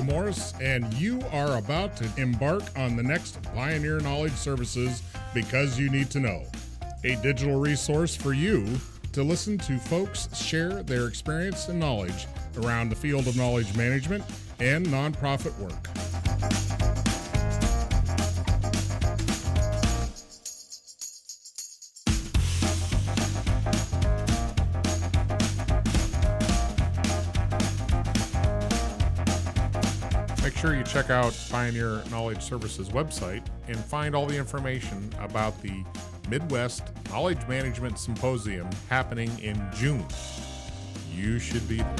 Morris, and you are about to embark on the next Pioneer Knowledge Services Because You Need to Know, a digital resource for you to listen to folks share their experience and knowledge around the field of knowledge management and nonprofit work. Make sure you check out Pioneer Knowledge Services website and find all the information about the Midwest Knowledge Management Symposium happening in June. You should be there.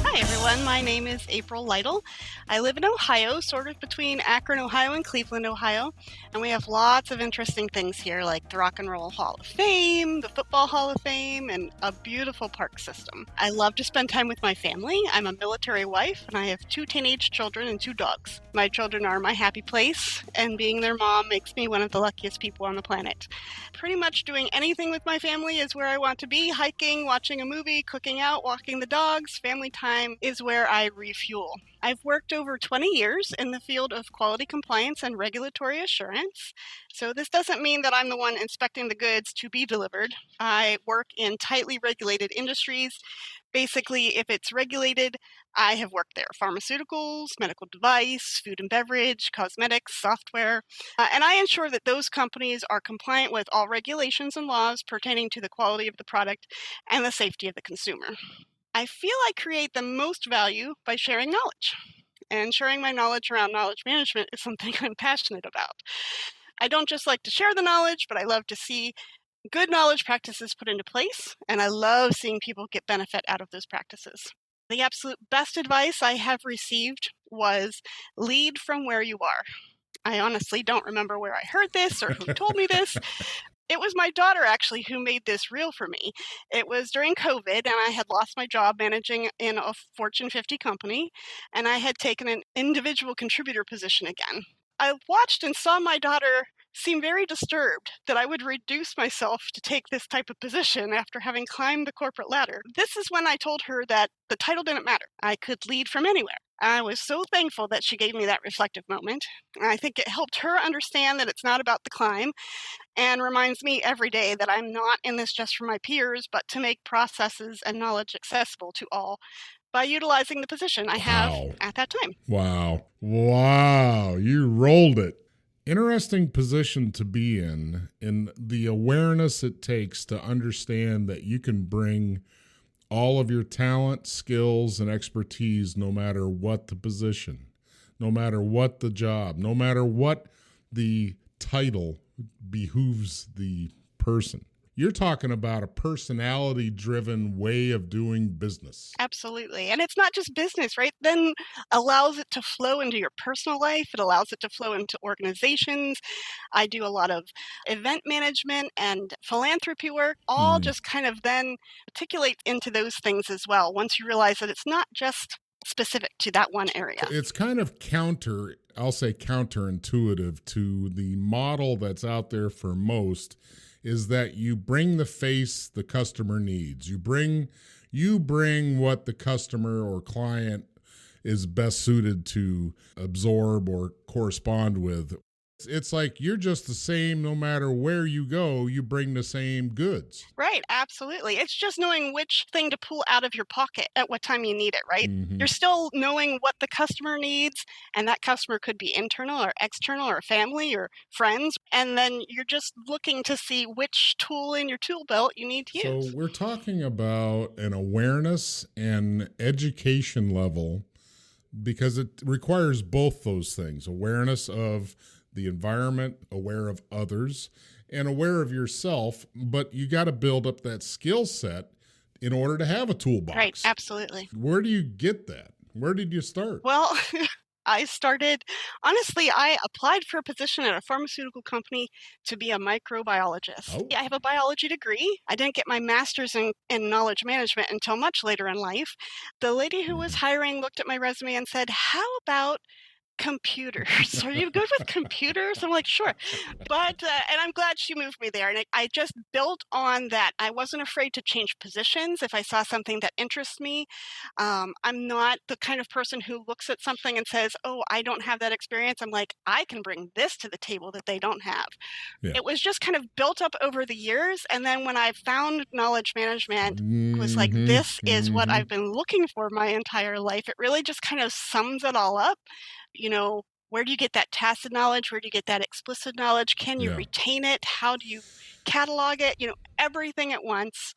Hi everyone, my name is Apryl Lytle. I live in Ohio, sort of between Akron, Ohio and Cleveland, Ohio, and we have lots of interesting things here like the Rock and Roll Hall of Fame, the Football Hall of Fame, and a beautiful park system. I love to spend time with my family. I'm a military wife, and I have 2 teenage children and 2 dogs. My children are my happy place, and being their mom makes me one of the luckiest people on the planet. Pretty much doing anything with my family is where I want to be. Hiking, watching a movie, cooking out, walking the dogs. Family time is where I refuel. I've worked over 20 years in the field of quality compliance and regulatory assurance. So this doesn't mean that I'm the one inspecting the goods to be delivered. I work in tightly regulated industries. Basically, if it's regulated, I have worked there. Pharmaceuticals, medical device, food and beverage, cosmetics, software. And I ensure that those companies are compliant with all regulations and laws pertaining to the quality of the product and the safety of the consumer. I feel I create the most value by sharing knowledge. And sharing my knowledge around knowledge management is something I'm passionate about. I don't just like to share the knowledge, but I love to see good knowledge practices put into place, and I love seeing people get benefit out of those practices. The absolute best advice I have received was lead from where you are. I honestly don't remember where I heard this or who told me this. It was my daughter, actually, who made this real for me. It was during COVID, and I had lost my job managing in a Fortune 50 company, and I had taken an individual contributor position again. I watched and saw my daughter seem very disturbed that I would reduce myself to take this type of position after having climbed the corporate ladder. This is when I told her that the title didn't matter. I could lead from anywhere. I was so thankful that she gave me that reflective moment. I think it helped her understand that it's not about the climb and reminds me every day that I'm not in this just for my peers, but to make processes and knowledge accessible to all by utilizing the position I have at that time. Wow. You rolled it. Interesting position to be in the awareness it takes to understand that you can bring all of your talent, skills, and expertise no matter what the position, no matter what the job, no matter what the title behooves the person. You're talking about a personality-driven way of doing business. Absolutely. And it's not just business, right? Then allows it to flow into your personal life. It allows it to flow into organizations. I do a lot of event management and philanthropy work, all just kind of then articulate into those things as well, once you realize that it's not just specific to that one area. It's kind of counterintuitive to the model that's out there for most, is that you bring the face the customer needs. You bring what the customer or client is best suited to absorb or correspond with. It's like you're just the same no matter where you go, you bring the same goods. Right, absolutely. It's just knowing which thing to pull out of your pocket at what time you need it, right? Mm-hmm. You're still knowing what the customer needs, and that customer could be internal or external or family or friends, and then you're just looking to see which tool in your tool belt you need to use. So we're talking about an awareness and education level because it requires both those things, awareness of the environment, aware of others, and aware of yourself, but you got to build up that skill set in order to have a toolbox. Right, absolutely. Where do you get that? Where did you start? Well, I applied for a position at a pharmaceutical company to be a microbiologist. Oh. I have a biology degree. I didn't get my master's in knowledge management until much later in life. The lady who was hiring looked at my resume and said, "How about computers. Are you good with computers? I'm like, sure. But, and I'm glad she moved me there. And I just built on that. I wasn't afraid to change positions if I saw something that interests me. I'm not the kind of person who looks at something and says, oh, I don't have that experience. I'm like, I can bring this to the table that they don't have. Yeah. It was just kind of built up over the years. And then when I found knowledge management, it was like, this is what I've been looking for my entire life. It really just kind of sums it all up. You know, where do you get that tacit knowledge? Where do you get that explicit knowledge? Can you retain it? How do you catalog it? You know, everything at once.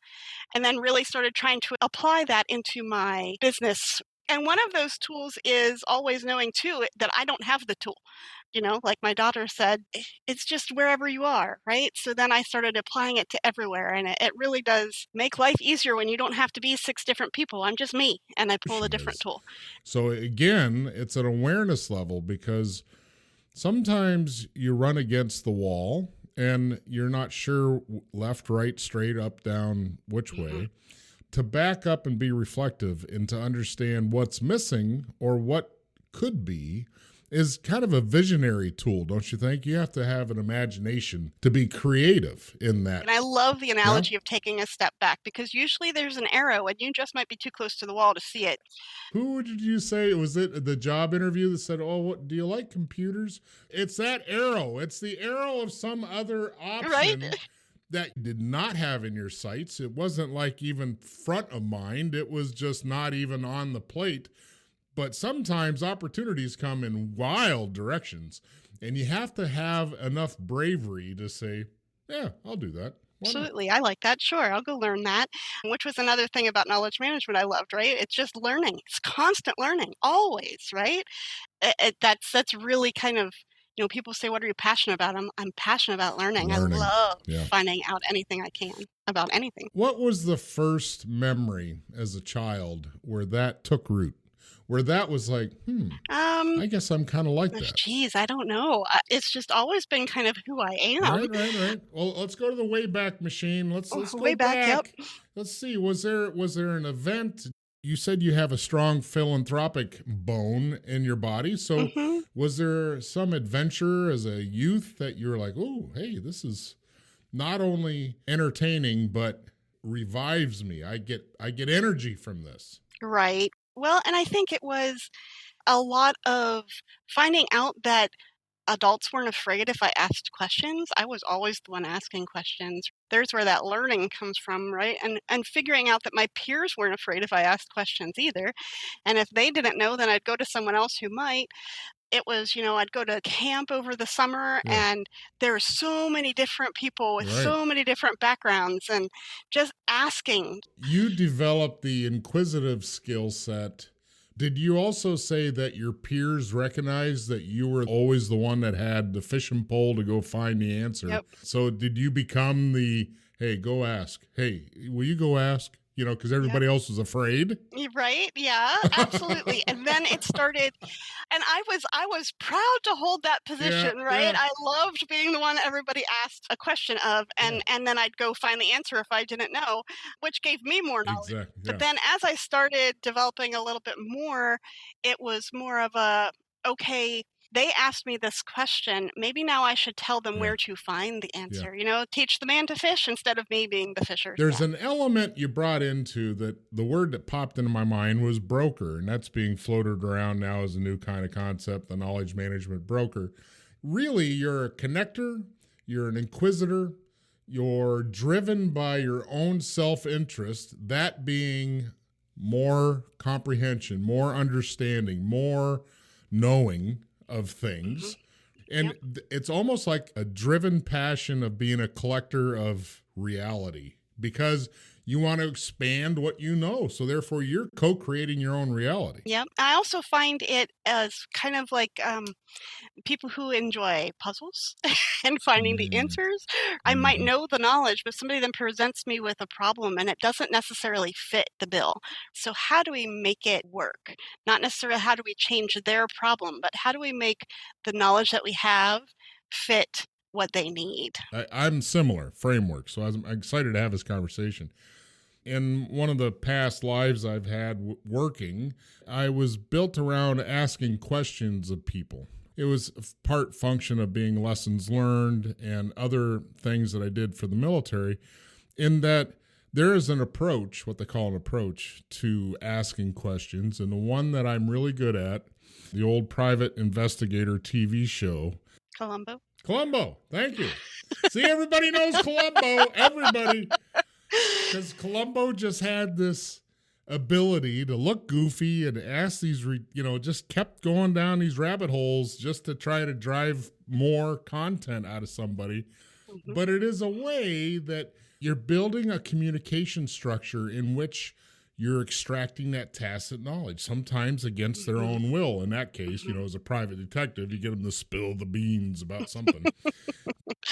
And then really started trying to apply that into my business. And one of those tools is always knowing too that I don't have the tool. You know, like my daughter said, it's just wherever you are, right? So then I started applying it to everywhere. And it really does make life easier when you don't have to be 6 different people. I'm just me, and I pull a different tool. So again, it's an awareness level, because sometimes you run against the wall and you're not sure left, right, straight, up, down, which way. To back up and be reflective and to understand what's missing or what could be is kind of a visionary tool, don't you think? You have to have an imagination to be creative in that. And I love the analogy of taking a step back, because usually there's an arrow and you just might be too close to the wall to see it. Who did you say? Was it the job interview that said, oh, what, do you like computers? It's that arrow. It's the arrow of some other option. Right? That you did not have in your sights. It wasn't like even front of mind. It was just not even on the plate. But sometimes opportunities come in wild directions, and you have to have enough bravery to say, yeah, I'll do that. Absolutely. I like that. Sure. I'll go learn that. Which was another thing about knowledge management I loved, right? It's just learning. It's constant learning, always, right? That's really kind of, you know, people say, what are you passionate about? I'm passionate about learning. I love finding out anything I can about anything. What was the first memory as a child where that took root? Where that was like, I guess I'm kind of like that. Geez, I don't know. It's just always been kind of who I am. Right. Well, let's go to the Wayback Machine. Let's go way back. Yep. Let's see. Was there an event? You said you have a strong philanthropic bone in your body. So was there some adventure as a youth that you were like, oh, hey, this is not only entertaining, but revives me. I get energy from this. Right. Well, and I think it was a lot of finding out that adults weren't afraid if I asked questions. I was always the one asking questions. There's where that learning comes from, right? And figuring out that my peers weren't afraid if I asked questions either. And if they didn't know, then I'd go to someone else who might. It was, you know, I'd go to camp over the summer and there were so many different people with so many different backgrounds, and just asking. You developed the inquisitive skill set. Did you also say that your peers recognized that you were always the one that had the fishing pole to go find the answer? Yep. So did you become the, hey, go ask. Hey, will you go ask? You know, because everybody else was afraid. Right? Yeah, absolutely. And then it started, and I was proud to hold that position, right? I loved being the one that everybody asked a question of, and then I'd go find the answer if I didn't know, which gave me more knowledge. Exactly. But then as I started developing a little bit more, it was more of a, okay, they asked me this question. Maybe now I should tell them where to find the answer. You know, teach the man to fish instead of me being the fisher. There's an element you brought into that. The word that popped into my mind was broker, and that's being floated around now as a new kind of concept, the knowledge management broker. Really, you're a connector, you're an inquisitor, you're driven by your own self-interest, that being more comprehension, more understanding, more knowing of things. And it's almost like a driven passion of being a collector of reality, because you want to expand what you know. So therefore you're co-creating your own reality. Yeah. I also find it as kind of like people who enjoy puzzles and finding the answers. I might know the knowledge, but somebody then presents me with a problem and it doesn't necessarily fit the bill. So how do we make it work? Not necessarily how do we change their problem, but how do we make the knowledge that we have fit what they need? I'm similar framework. So I'm excited to have this conversation. In one of the past lives I've had working, I was built around asking questions of people. It was part function of being lessons learned and other things that I did for the military, in that there is an approach, what they call an approach, to asking questions. And the one that I'm really good at, the old Private Investigator TV show. Columbo, thank you. See, everybody knows Columbo, everybody. Because Columbo just had this ability to look goofy and ask these, just kept going down these rabbit holes just to try to drive more content out of somebody. Mm-hmm. But it is a way that you're building a communication structure in which you're extracting that tacit knowledge, sometimes against their own will. In that case, as a private detective, you get them to spill the beans about something.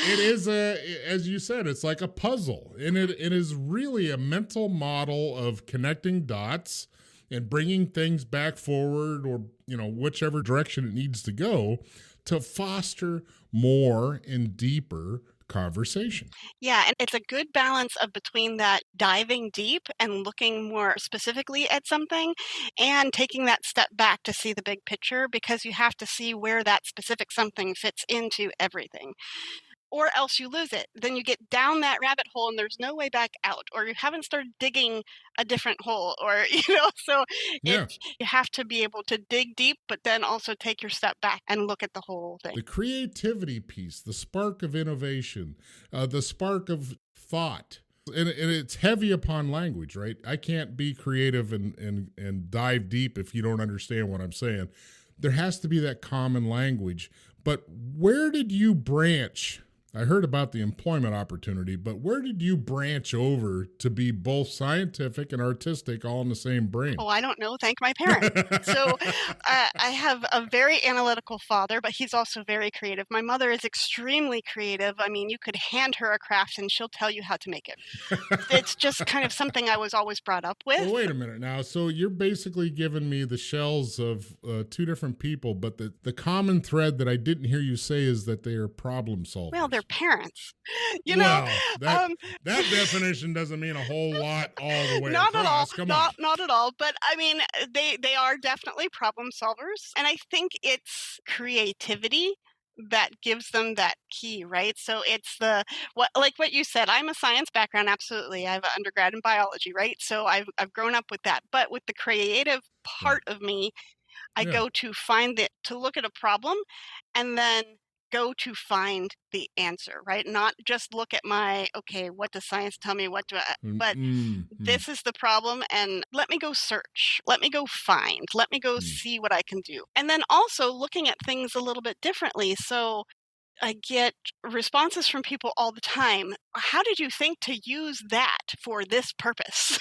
It is as you said, it's like a puzzle. And it is really a mental model of connecting dots and bringing things back forward or, whichever direction it needs to go to foster more and deeper conversation. Yeah, and it's a good balance of between that diving deep and looking more specifically at something and taking that step back to see the big picture, because you have to see where that specific something fits into everything. Or else you lose it. Then you get down that rabbit hole and there's no way back out, or you haven't started digging a different hole, or, so you have to be able to dig deep, but then also take your step back and look at the whole thing. The creativity piece, the spark of innovation, the spark of thought. And it's heavy upon language, right? I can't be creative and dive deep if you don't understand what I'm saying. There has to be that common language. But where did you branch? I heard about the employment opportunity, but where did you branch over to be both scientific and artistic all in the same brain? Oh, I don't know. Thank my parents. So I have a very analytical father, but he's also very creative. My mother is extremely creative. I mean, you could hand her a craft and she'll tell you how to make it. It's just kind of something I was always brought up with. Well, wait a minute now. So you're basically giving me the shells of two different people, but the common thread that I didn't hear you say is that they are problem solvers. Well, they're parents. That definition doesn't mean a whole lot all the way not across. At all. Not at all. But I mean, they are definitely problem solvers, and I think it's creativity that gives them that key, right? So it's what you said. I'm a science background, absolutely. I have an undergrad in biology, right? So I've grown up with that. But with the creative part of me, I go to to look at a problem, and then go to find the answer, right? Not just look at what does science tell me? But this is the problem, and let me go search. Let me go find. Let me go see what I can do. And then also looking at things a little bit differently. So I get responses from people all the time. How did you think to use that for this purpose?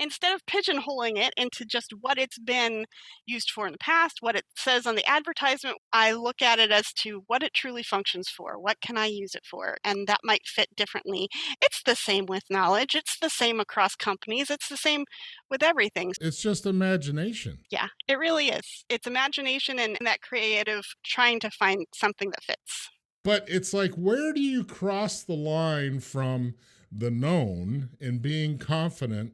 Instead of pigeonholing it into just what it's been used for in the past, what it says on the advertisement, I look at it as to what it truly functions for. What can I use it for? And that might fit differently. It's the same with knowledge. It's the same across companies. It's the same with everything. It's just imagination. Yeah, it really is. It's imagination and that creative trying to find something that fits. But it's like, where do you cross the line from the known and being confident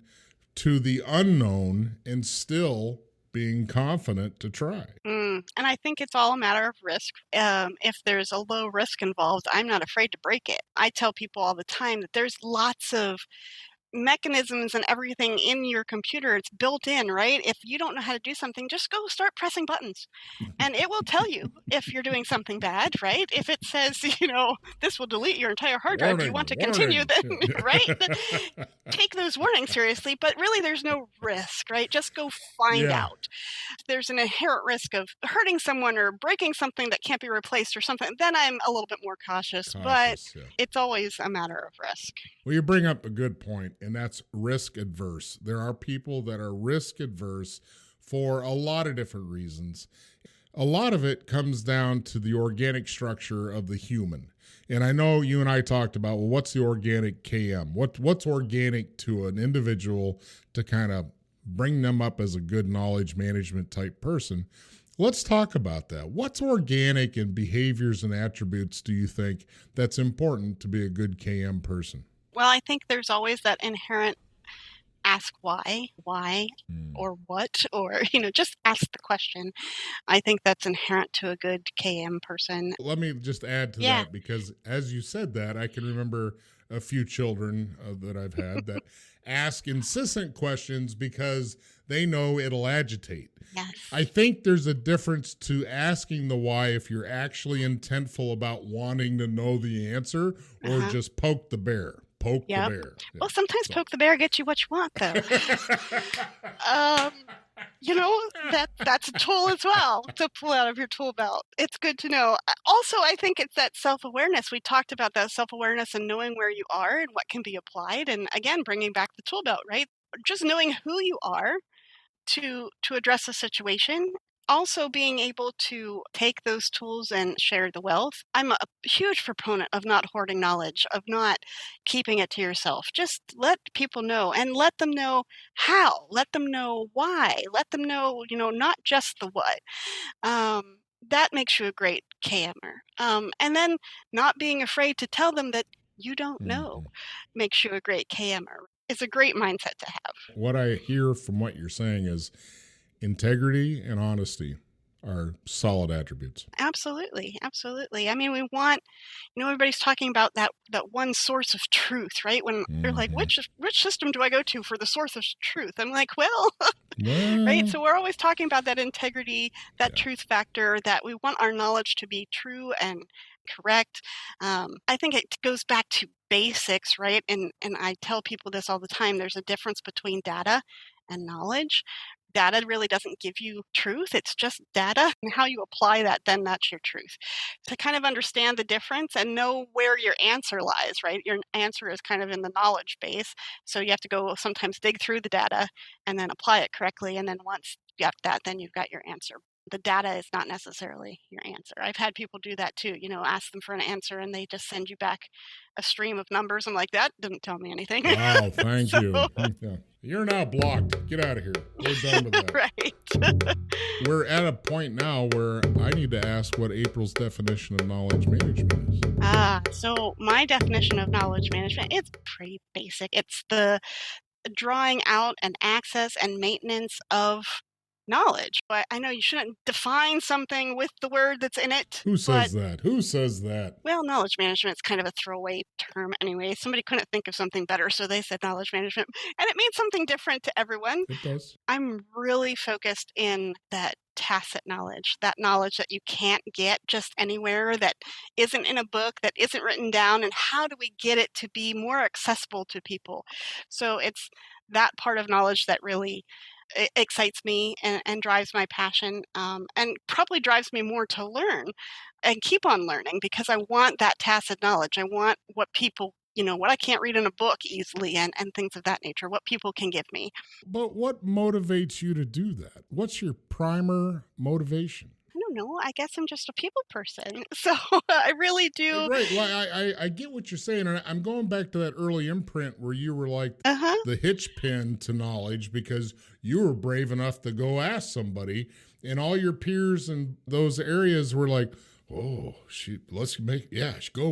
to the unknown and still being confident to try? And I think it's all a matter of risk. If there's a low risk involved, I'm not afraid to break it. I tell people all the time that there's lots of mechanisms and everything in your computer. It's built in, right? If you don't know how to do something, just go start pressing buttons and it will tell you if you're doing something bad, right? If it says, this will delete your entire hard drive, do you want to continue then, right? Take those warnings seriously, but really there's no risk, right? Just go find out. If there's an inherent risk of hurting someone or breaking something that can't be replaced or something, then I'm a little bit more cautious, but it's always a matter of risk. Well, you bring up a good point, and that's risk adverse. There are people that are risk adverse for a lot of different reasons. A lot of it comes down to the organic structure of the human. And I know you and I talked about, well, what's the organic KM? What's organic to an individual to kind of bring them up as a good knowledge management type person? Let's talk about that. What's organic in behaviors and attributes do you think that's important to be a good KM person? Well, I think there's always that inherent ask why, or what, or, just ask the question. I think that's inherent to a good KM person. Let me just add to Yeah. that, because as you said that, I can remember a few children that I've had that ask insistent questions because they know it'll agitate. Yes. I think there's a difference to asking the why if you're actually intentful about wanting to know the answer, or just poke the bear. Poke the bear. Yeah. Well, sometimes poke the bear gets you what you want, though. That's a tool as well to pull out of your tool belt. It's good to know. Also, I think it's that self-awareness. We talked about that self-awareness and knowing where you are and what can be applied. And again, bringing back the tool belt, right? Just knowing who you are to address a situation. Also being able to take those tools and share the wealth. I'm a huge proponent of not hoarding knowledge, of not keeping it to yourself. Just let people know, and let them know how, let them know why, let them know, not just the what. That makes you a great KMer. And then not being afraid to tell them that you don't know makes you a great KMer. It's a great mindset to have. What I hear from what you're saying is integrity and honesty are solid attributes. Absolutely. Absolutely. I mean, we want, everybody's talking about that one source of truth, right? When they're like, which system do I go to for the source of truth? I'm like, well, right? So we're always talking about that integrity, that truth factor, that we want our knowledge to be true and correct. I think it goes back to basics, right? And I tell people this all the time. There's a difference between data and knowledge. Data really doesn't give you truth. It's just data, and how you apply that, then that's your truth. To kind of understand the difference and know where your answer lies, right? Your answer is kind of in the knowledge base. So you have to go sometimes dig through the data and then apply it correctly. And then once you have that, then you've got your answer. The data is not necessarily your answer. I've had people do that too, ask them for an answer and they just send you back a stream of numbers. I'm like, that didn't tell me anything. Wow, thank you. Yeah. You're now blocked. Get out of here. We're done with that. Right. We're at a point now where I need to ask what April's definition of knowledge management is. So my definition of knowledge management is pretty basic. It's the drawing out and access and maintenance of knowledge. But I know you shouldn't define something with the word that's in it. Who says that? Who says that? Well, knowledge management is kind of a throwaway term anyway. Somebody couldn't think of something better, so they said knowledge management. And it means something different to everyone. It does. I'm really focused in that tacit knowledge, that knowledge that you can't get just anywhere, that isn't in a book, that isn't written down, and how do we get it to be more accessible to people? So it's that part of knowledge that really excites me and drives my passion, and probably drives me more to learn and keep on learning, because I want that tacit knowledge. I want what people, what I can't read in a book easily, and things of that nature, what people can give me. But what motivates you to do that? What's your primer motivation? I don't know. I guess I'm just a people person. So I really do. Right. Well, I get what you're saying. And I'm going back to that early imprint where you were like the hitch pin to knowledge, because you were brave enough to go ask somebody, and all your peers in those areas were like, oh,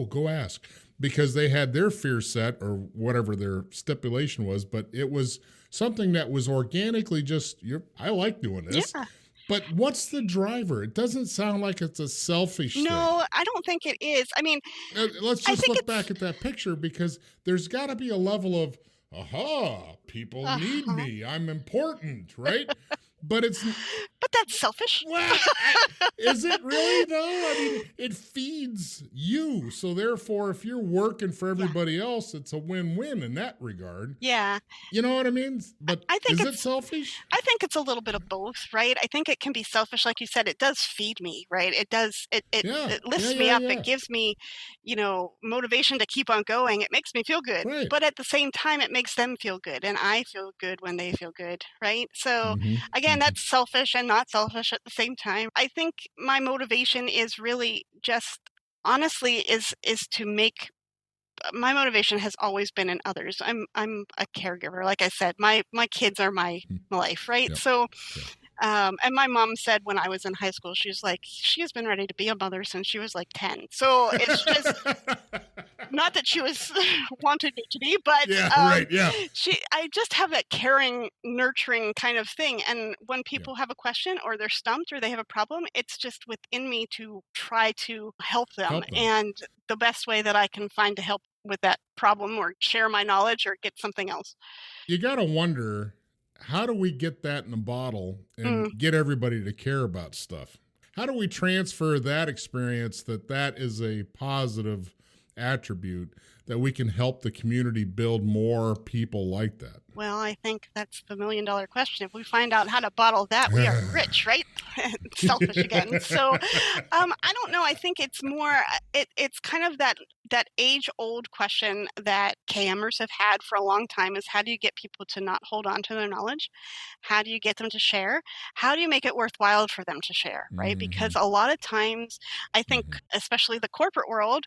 go ask. Because they had their fear set, or whatever their stipulation was, but it was something that was organically just, I like doing this. Yeah. But what's the driver? It doesn't sound like it's a selfish thing. No, I don't think it is. I mean, let's just look back at that picture, because there's got to be a level of, people need me. I'm important, right? But that's selfish. Well, is it really though? I mean, it feeds you. So therefore, if you're working for everybody else, it's a win-win in that regard. Yeah. You know what I mean? But I think is it selfish? I think it's a little bit of both, right? I think it can be selfish. Like you said, it does feed me, right? It does. It lifts me up. It gives me, motivation to keep on going. It makes me feel good. Right. But at the same time, it makes them feel good. And I feel good when they feel good, right? So again, that's selfish and not selfish at the same time. I think my motivation is really just, honestly, is to make, my motivation has always been in others. I'm a caregiver. Like I said, my kids are my life, right? Yep. So, and my mom said when I was in high school, she was like, she has been ready to be a mother since she was like 10. So it's just, Not that she was wanted me to be, but Yeah, right. Yeah. I just have that caring, nurturing kind of thing. And when Yeah. people have a question or they're stumped or they have a problem, it's just within me to try to help them. Help them. And the best way that I can find to help with that problem or share my knowledge or get something else. You got to wonder, how do we get that in a bottle and Mm. get everybody to care about stuff? How do we transfer that experience that is a positive attribute that we can help the community build more people like that? Well, I think that's the $1,000,000 question. If we find out how to bottle that, we are rich, right? Selfish again. So, I don't know. I think it's more. It's kind of that age-old question that KMers have had for a long time: is how do you get people to not hold on to their knowledge? How do you get them to share? How do you make it worthwhile for them to share? Right? Because Mhm. a lot of times, I think, Mhm. especially the corporate world,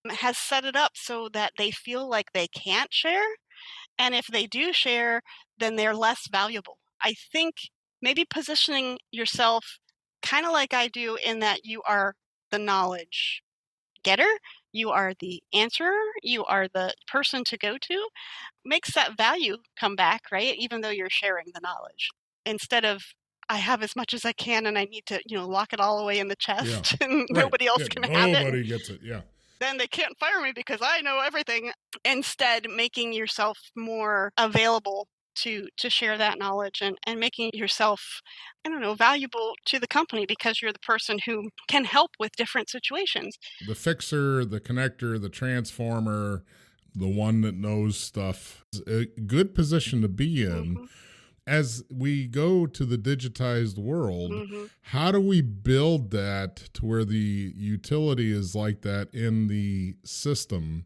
has set it up so that they feel like they can't share, and if they do share, then they're less valuable. I think maybe positioning yourself kind of like I do, in that you are the knowledge getter, you are the answerer, you are the person to go to, makes that value come back, right? Even though you're sharing the knowledge. Instead of, I have as much as I can and I need to, lock it all away in the Yeah. chest and Right. nobody else Yeah. can have it. Nobody gets it. Yeah. Then they can't fire me because I know everything. Instead, making yourself more available to share that knowledge, and making yourself, I don't know, valuable to the company because you're the person who can help with different situations. The fixer, the connector, the transformer, the one that knows stuff. It's a good position to be in. Hmm. As we go to the digitized world, Hmm. how do we build that to where the utility is like that in the system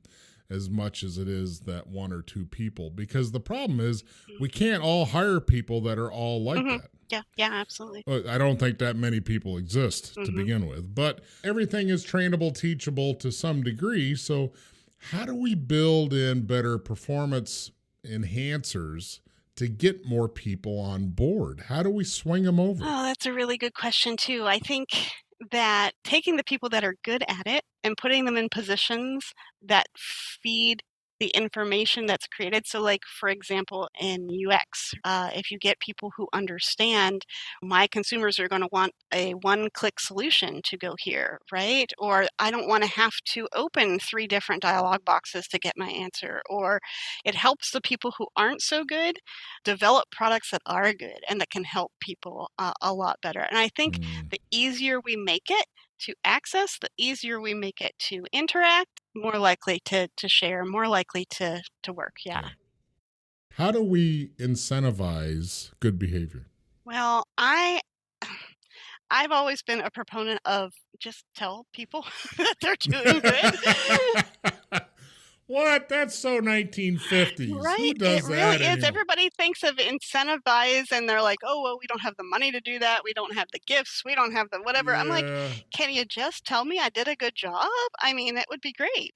as much as it is that one or two people? Because the problem is we can't all hire people that are all like Hmm. that. Yeah, yeah, absolutely. I don't think that many people exist to Hmm. begin with, but everything is trainable, teachable to some degree. So, how do we build in better performance enhancers to get more people on board? How do we swing them over? Oh, that's a really good question, too. I think that taking the people that are good at it and putting them in positions that feed the information that's created. So, like, for example, in UX, if you get people who understand my consumers are going to want a one-click solution to go here, right? Or I don't want to have to open 3 different dialog boxes to get my answer. Or it helps the people who aren't so good develop products that are good and that can help people a lot better. And I think Mm, the easier we make it to access, the easier we make it to interact, more likely to share, more likely to work. Yeah. yeah. How do we incentivize good behavior? Well, I've always been a proponent of just tell people that they're doing good. What? That's so 1950s. Who Right, it does really that is. anymore? Everybody thinks of incentivize and they're like, "Oh, well, we don't have the money to do that. We don't have the gifts. We don't have the whatever." I'm like, Yeah. "Can you just tell me I did a good job? I mean, it would be great,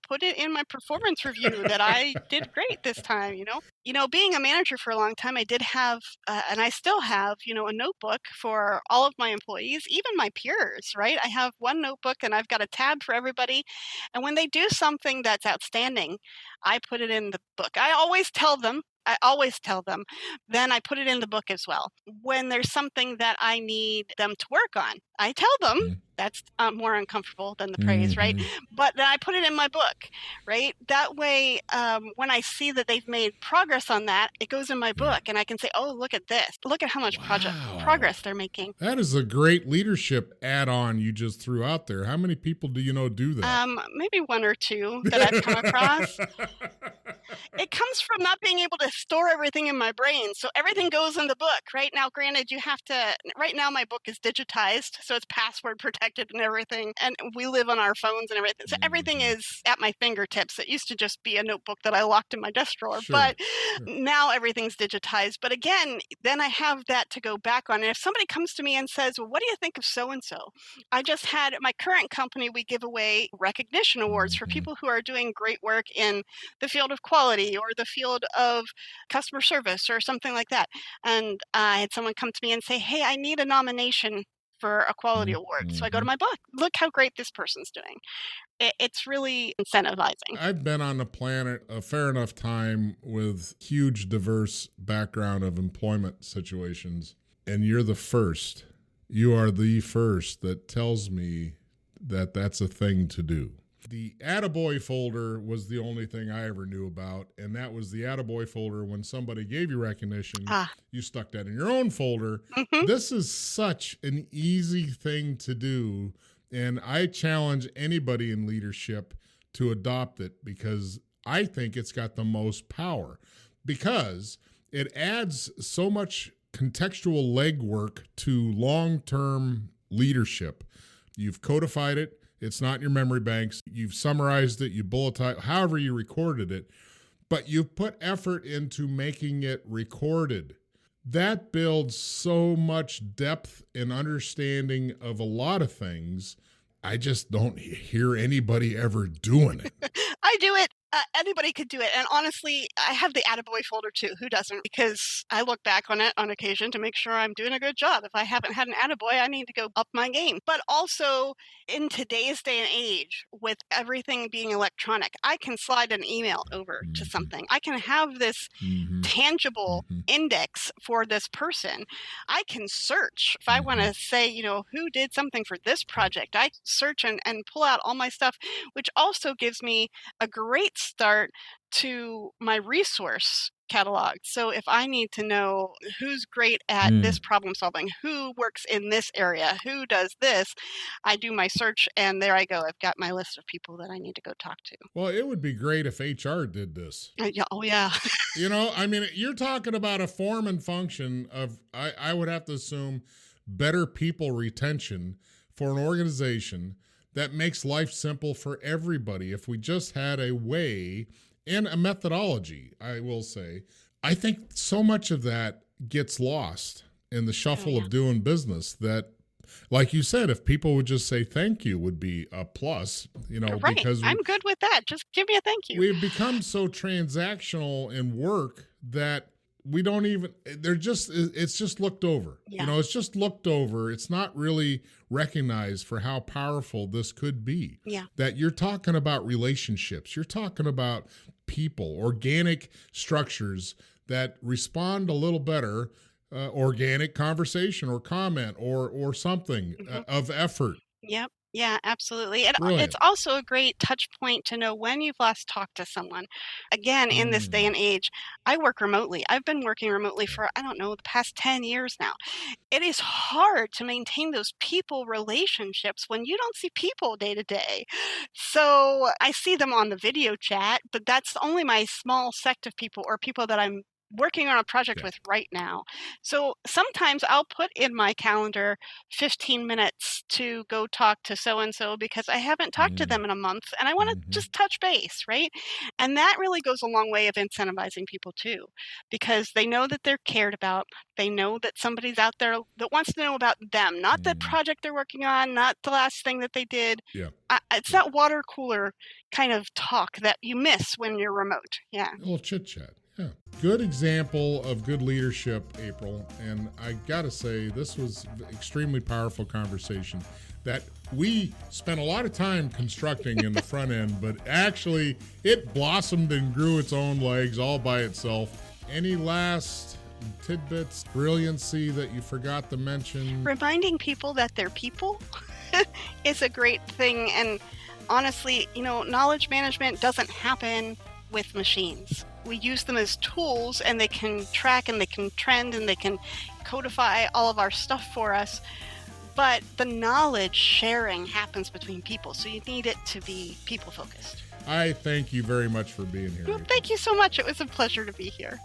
put it in my performance review that I did great this time, you know?" Being a manager for a long time, I did have, and I still have, a notebook for all of my employees, even my peers, right? I have one notebook and I've got a tab for everybody. And when they do something that's outstanding, I put it in the book. I always tell them, then I put it in the book as well. When there's something that I need them to work on, I tell them. That's more uncomfortable than the praise, right? Mm-hmm. But then I put it in my book, right? That way, when I see that they've made progress on that, it goes in my Yeah. book, and I can say, "Oh, look at this! Look at how much Wow. progress they're making." That is a great leadership add-on you just threw out there. How many people do you know do that? Maybe one or two that I've come across. It comes from not being able to store everything in my brain. So everything goes in the book. Right now, granted, right now my book is digitized, so it's password protected and everything. And we live on our phones and everything. So everything Mhm. is at my fingertips. It used to just be a notebook that I locked in my desk drawer, Sure. but now everything's digitized. But again, then I have that to go back on. And if somebody comes to me and says, "Well, what do you think of so and so?" I just had at my current company, we give away recognition awards for Mhm. people who are doing great work in the field of quality or the field of customer service or something like that. And I had someone come to me and say, "Hey, I need a nomination for a quality award. So I go to my boss, look how great this person's doing. It's really incentivizing. I've been on the planet a fair enough time with huge, diverse background of employment situations, and you're the first. You are the first that tells me that that's a thing to do. The Attaboy folder was the only thing I ever knew about, and that was the Attaboy folder when somebody gave you recognition, you stuck that in your own folder. This is such an easy thing to do, and I challenge anybody in leadership to adopt it because I think it's got the most power because it adds so much contextual legwork to long-term leadership. You've codified it. It's not in your memory banks. You've summarized it. You bulletized, however you recorded it, but you put effort into making it recorded. That builds so much depth and understanding of a lot of things. I just don't hear anybody ever doing it. I do it. Anybody could do it. And honestly, I have the Attaboy folder too. Who doesn't? Because I look back on it on occasion to make sure I'm doing a good job. If I haven't had an Attaboy, I need to go up my game. But also, in today's day and age, with everything being electronic, I can slide an email over to something. I can have this tangible index for this person. I can search. If I want to say, who did something for this project, I search and pull out all my stuff, which also gives me a great start to my resource catalog. So if I need to know who's great at this problem solving, who works in this area, who does this, I do my search and there I go. I've got my list of people that I need to go talk to. Well, it would be great if HR did this. Oh, yeah. You're talking about a form and function of, I would have to assume, better people retention for an organization that makes life simple for everybody. If we just had a way and a methodology, I will say, I think so much of that gets lost in the shuffle of doing business that, like you said, if people would just say thank you would be a plus, right. Because I'm good with that. Just give me a thank you. We've become so transactional in work that we don't even, it's just looked over. Yeah. It's just looked over. It's not really recognized for how powerful this could be. Yeah. That you're talking about relationships. You're talking about people, organic structures that respond a little better, organic conversation or comment or something of effort. Yep. Yeah, absolutely. And Brilliant. It's also a great touch point to know when you've last talked to someone. Again, in this day and age, I work remotely. I've been working remotely for, the past 10 years now. It is hard to maintain those people relationships when you don't see people day to day. So I see them on the video chat, but that's only my small sect of people or people that I'm working on a project with right now. So sometimes I'll put in my calendar 15 minutes to go talk to so-and-so because I haven't talked to them in a month and I want to just touch base, right? And that really goes a long way of incentivizing people too, because they know that they're cared about. They know that somebody's out there that wants to know about them, not the project they're working on, not the last thing that they did. Yeah. It's that water cooler kind of talk that you miss when you're remote. Yeah. A little chit chat. Yeah. Good example of good leadership, April. And I got to say, this was extremely powerful conversation that we spent a lot of time constructing in the front end, but actually it blossomed and grew its own legs all by itself. Any last tidbits, brilliancy that you forgot to mention? Reminding people that they're people is a great thing. And honestly, knowledge management doesn't happen with machines. We use them as tools and they can track and they can trend and they can codify all of our stuff for us. But the knowledge sharing happens between people. So you need it to be people focused. I thank you very much for being here. Well, thank you so much. It was a pleasure to be here.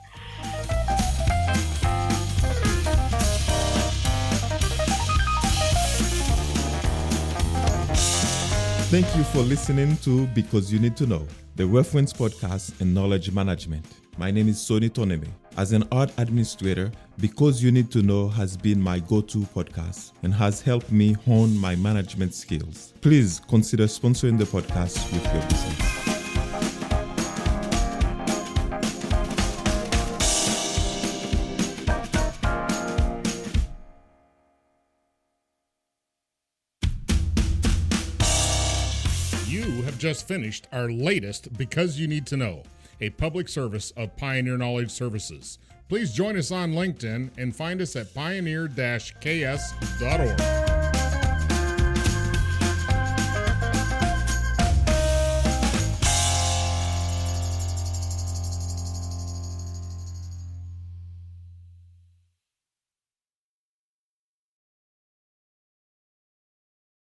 Thank you for listening to Because You Need to Know, the Reference Podcast in Knowledge Management. My name is Soni Toneme. As an art administrator, Because You Need to Know has been my go-to podcast and has helped me hone my management skills. Please consider sponsoring the podcast with your business. have just finished our latest Because You Need to Know, a public service of Pioneer Knowledge Services. Please join us on LinkedIn and find us at pioneer-ks.org.